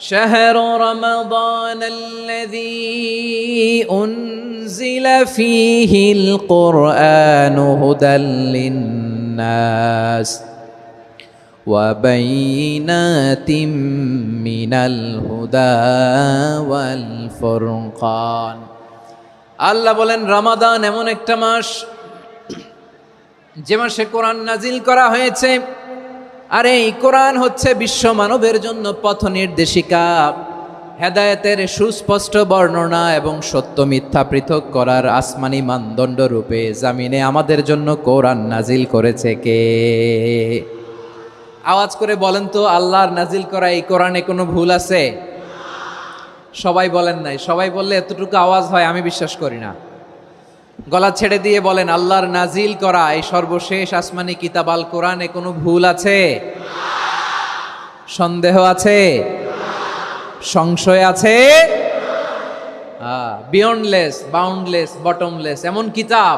شهر رمضان الذي أنزل فيه القرآن هدى للناس وبينات من الهدى والفرقان আল্লাহ বলেন রমাদান এমন একটা মাস যে মাসে কোরআন নাজিল করা হয়েছে। আর এই কোরআন হচ্ছে বিশ্ব মানবের জন্য পথ নির্দেশিকা, হেদায়েতের সুস্পষ্ট বর্ণনা এবং সত্য মিথ্যা পৃথক করার আসমানি মানদণ্ড রূপে জামিনে আমাদের জন্য কোরআন নাজিল করেছে কে? আওয়াজ করে বলেন তো, আল্লাহর নাজিল করা এই কোরআনে কোনো ভুল আছে? সবাই বলেন নাই। সবাই বললে এতটুকু আওয়াজ হয় আমি বিশ্বাস করি না। গলা ছেড়ে দিয়ে বলেন, আল্লাহর নাজিল করা এই সর্বশেষ আসমানি কিতাব আল কোরআনে কোনো ভুল আছে? সন্দেহ আছে? সংশয় আছে? বিয়ন্ডলেস, বাউন্ডলেস, বটমলেস এমন কিতাব